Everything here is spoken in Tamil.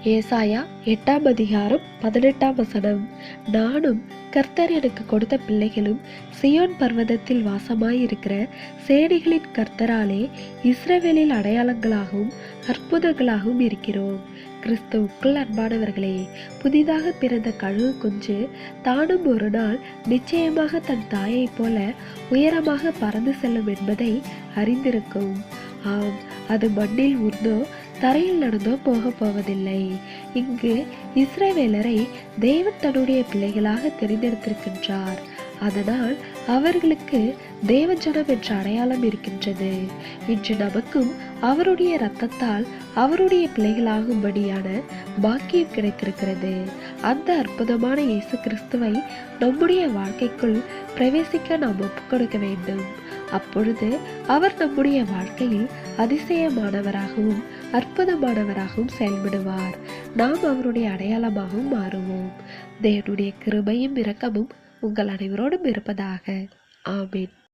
ஏசாயா 8 அதிகாரம் 18 நானும் கர்த்தர் எனக்கு கொடுத்த பிள்ளைகளும் சியோன் பர்வதத்தில் வாசமாயிருக்கிற சேனைகளின் கர்த்தராலே இஸ்ரவேலில் அடையாளங்களாகவும் அற்புதங்களாகவும் இருக்கிறோம். கிறிஸ்துவுக்குள் அன்பானவர்களே, புதிதாக பிறந்த கழுகு குஞ்சு தானும் ஒரு நாள் நிச்சயமாக தன் தாயை போல உயரமாக பறந்து செல்லும் என்பதை அறிந்திருக்கும். ஆம், அது மண்ணில் ஊர்ந்தோ தரையில் நடந்தோ போக போவதில்லை. இங்கு இஸ்ரவேலரை தேவன் தன்னுடைய பிள்ளைகளாக தெரிந்தெடுத்திருக்கின்றார். அதனால் அவர்களுக்கு தேவஜனம் என்ற அடையாளம் இருக்கின்றது. இன்று நமக்கும் அவருடைய இரத்தத்தால் அவருடைய பிள்ளைகளாகும்படியான பாக்கியம் கிடைத்திருக்கிறது. அந்த அற்புதமான இயேசு கிறிஸ்துவை நம்முடைய வாழ்க்கைக்குள் பிரவேசிக்க நாம் ஒப்புக் கொடுக்க வேண்டும். அப்பொழுது அவர் நம்முடைய வாழ்க்கையில் அதிசயமானவராகவும் அற்புதமானவராகவும் செயல்படுவார். நாம் அவருடைய அடையாளமாகவும் மாறுவோம். தேவனுடைய கிருபையும் இரக்கமும் உங்கள் அனைவரோடும் இருப்பதாக. ஆமென்.